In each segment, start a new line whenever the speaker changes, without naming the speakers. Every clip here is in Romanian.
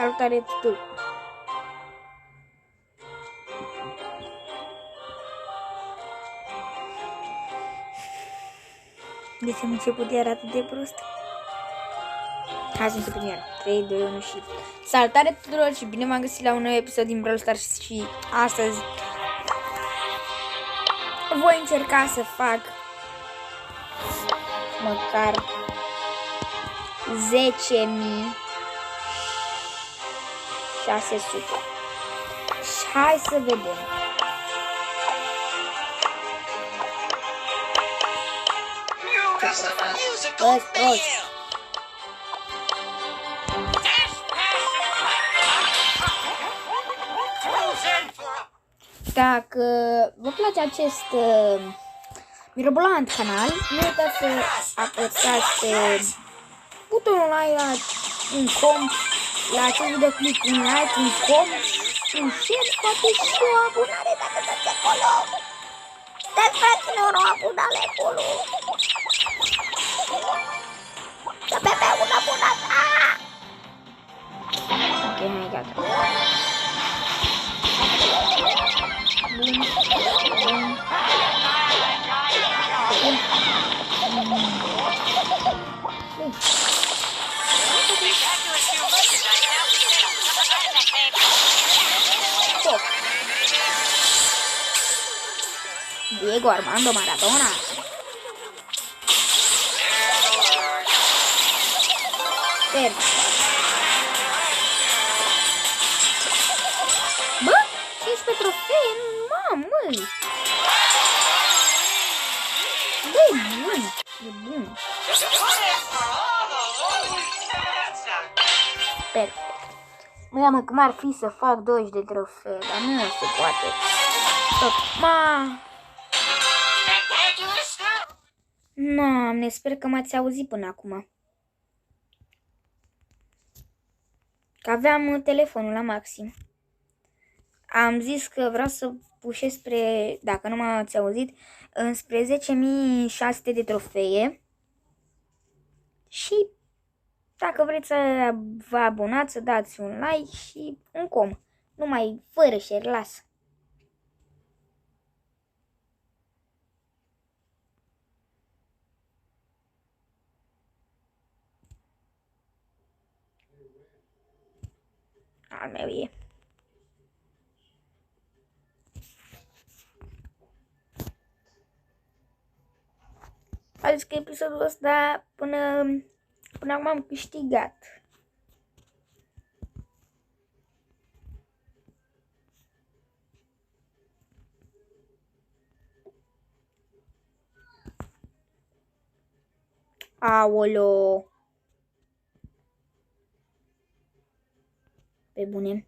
Salutare tuturor! De ce am început iar atât de prost? Hai să începem iar. 3, 2, 1 și... Salutare tuturor și bine m-am găsit la un nou episod din Brawl Stars și astăzi voi încerca să fac măcar 10.000 600. Și hai să vedem. Dacă vă place acest mirobolant canal, nu uitați să apăsați pe butonul like, un com, la acest videoclip un like, un com, un share, poate și o abonare dacă dați acolo. Dați fraților o abonare acolo. Să bebe un abonat. Ok, hai gata. Bun. Diego Armando Maradona. Perfect. Bă, 15 trofee, mamă! Bă, e bun, e bun. Perfect. Mă, cum ar fi să fac 20 de trofee, dar nu se poate. Doamne, sper că m-ați auzit până acum. Că aveam telefonul la maxim. Am zis că vreau să pușesc spre, dacă nu m-ați auzit, spre 10.600 de trofee. Și dacă vreți să vă abonați, să dați un like și un com. Numai fără share, las. Al meu e. A zis că episodul ăsta până acum am câștigat. Aoleo. Pe bune.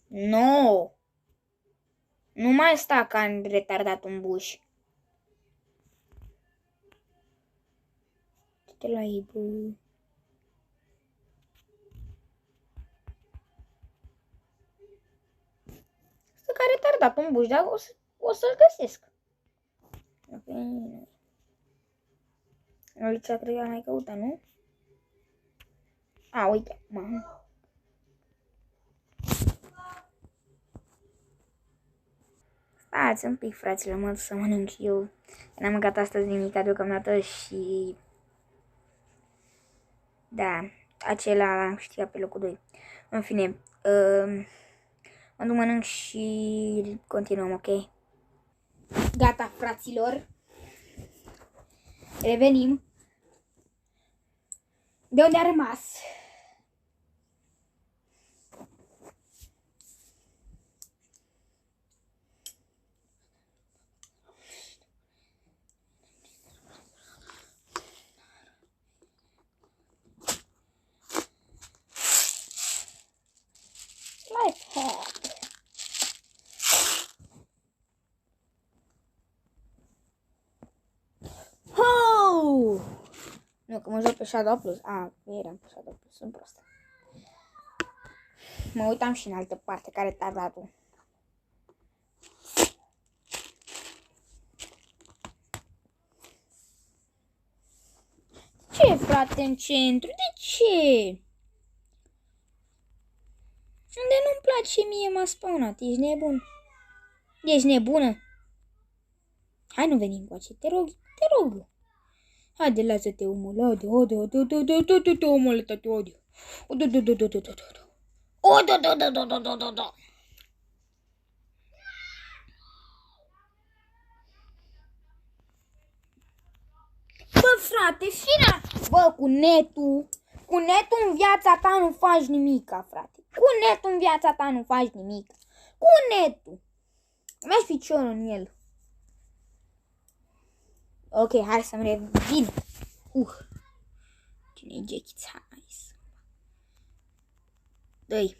No. Nu mai sta ca în retardat un buș. Te la ei, bă. Stă ca retardat un buș, dar o să-l găsesc. Aici cred că am mai căutat, nu? A, uite, mamă. Stați un pic, fraților, mă duc să mănânc și eu. N-am mâncat astăzi nimic deocamdată și... Da, acela știa pe locul 2. În fine, mă duc mănânc și continuăm, ok? Gata, fraților. Revenim. De unde a rămas? Nu, că mă joc pe Shadow Plus. Eram pe Shadow Plus, sunt prostă. Mă uitam și în altă parte, care tardatul. Ce, frate, în centru? De ce? place mie, m-a spawnat. Ești nebun? Ești nebună? Hai, nu veni încoace, te rog, te rog. Haide, lasă-te, omule, haide, omule, tati, haide. Bă, frate, fina! Bă, cu netul în viața ta nu faci nimica, frate. Cu netul în viața ta nu faci nimica. Cu netul. Mergi piciorul în el. Ok, hai să-mi revin. Cine-i Jackie? Hai să... Dă-i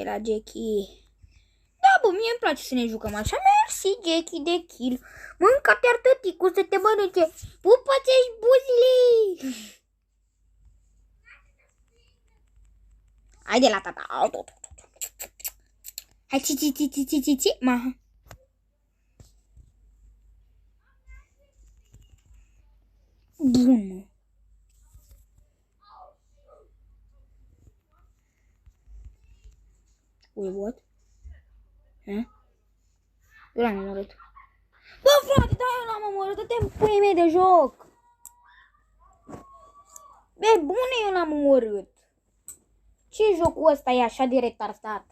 la Jackie. Da, bă, mie îmi place să ne jucăm așa. Mersi, Jackie, de kill. Mânca-te-ar tăticul să te mănânce. Pupă-ți-și buzile. Haide la tata. Hai, ți. Ma. Bun, mă. Wait, what? Eu l-am omorât. Bă, frate, da, eu l-am omorât. Dă-te în puii mei de joc. Be, bune, eu l-am omorât. Ce jocul ăsta e așa de retardat?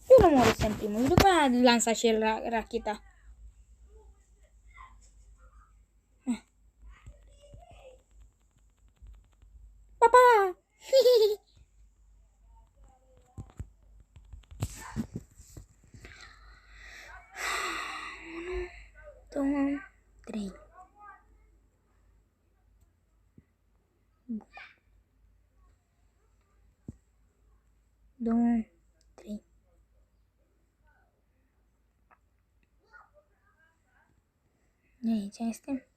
Eu l-am omorât în primul și după aia lansa și el racheta. Pa! 1, 2, 3. Două, trei. Aici este.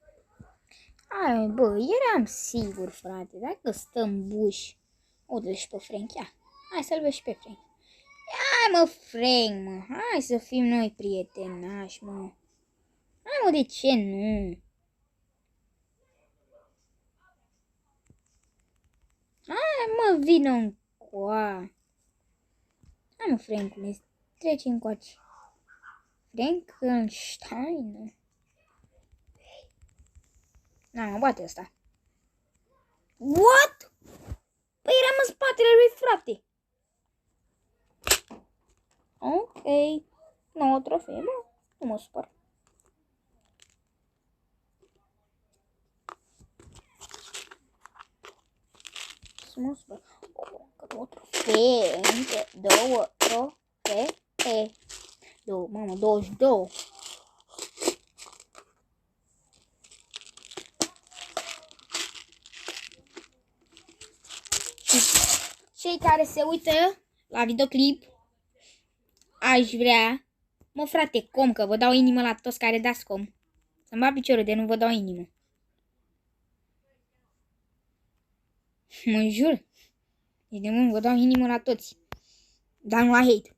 Ai, bă, eram sigur, frate, dacă stăm buși. O, și pe Frank, ia. Hai să-l vezi și pe Frank. Hai, mă, Frank, mă. Hai să fim noi prietenași, mă. Hai, mă, de ce nu? Hai, mă, vină încoa. Hai, mă, Frankule, treci încoace. Frankenstein. Na, mă, bate ăsta. What? Păi eram în spatele lui, frate. Ok. 9 trofee, bă. Nu mă supăr. Să mă supăr. Că 2 trofee. Încă 2 trofee. 2, mamă, 22. Cei care se uită la videoclip, aș vrea, mă, frate, com, că vă dau inimă la toți care dați com. Să-mi bat piciorul de nu vă dau inimă. Mă jur. E de mult, vă dau inimă la toți. Dar nu la hate.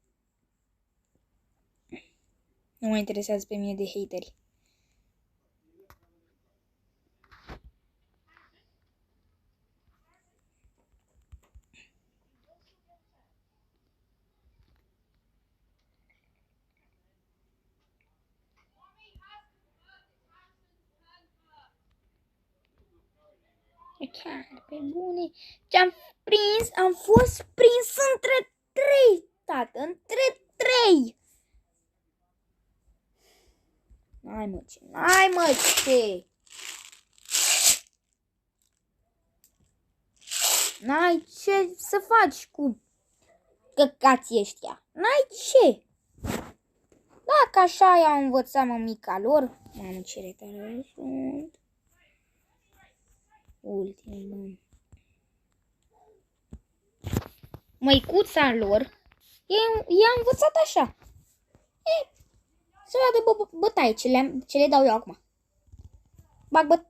Nu mă interesează pe mine de hateri. Chiar, pe bune. Ce-am prins, am fost prins între 3, tată, între 3. N-ai, mă, ce, n-ai, mă, ce. N-ai ce să faci cu căcații ăștia. N-ai ce. Dacă așa i-au învățat mămica lor. Mamă, ce retare sunt. Ultimul. Măicuța lor i-a învățat așa. Să vadă bătaie ce le dau eu acum. Bag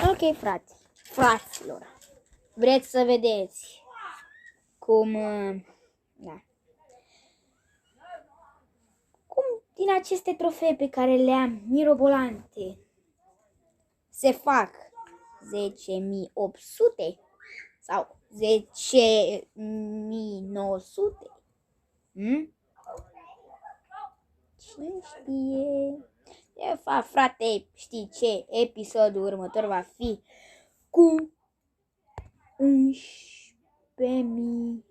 Ok, fraților. Vreți să vedeți cum, da. Cum din aceste trofee pe care le am mirobolante se fac 10.800 sau 10.900. Cine știe? De fapt, frate, știi ce? Episodul următor va fi cu 11.000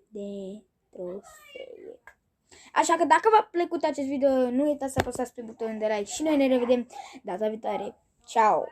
de trofee. Așa că dacă v-a plăcut acest video, nu uitați să apăsați pe butonul de like și noi ne revedem data viitoare. Ciao!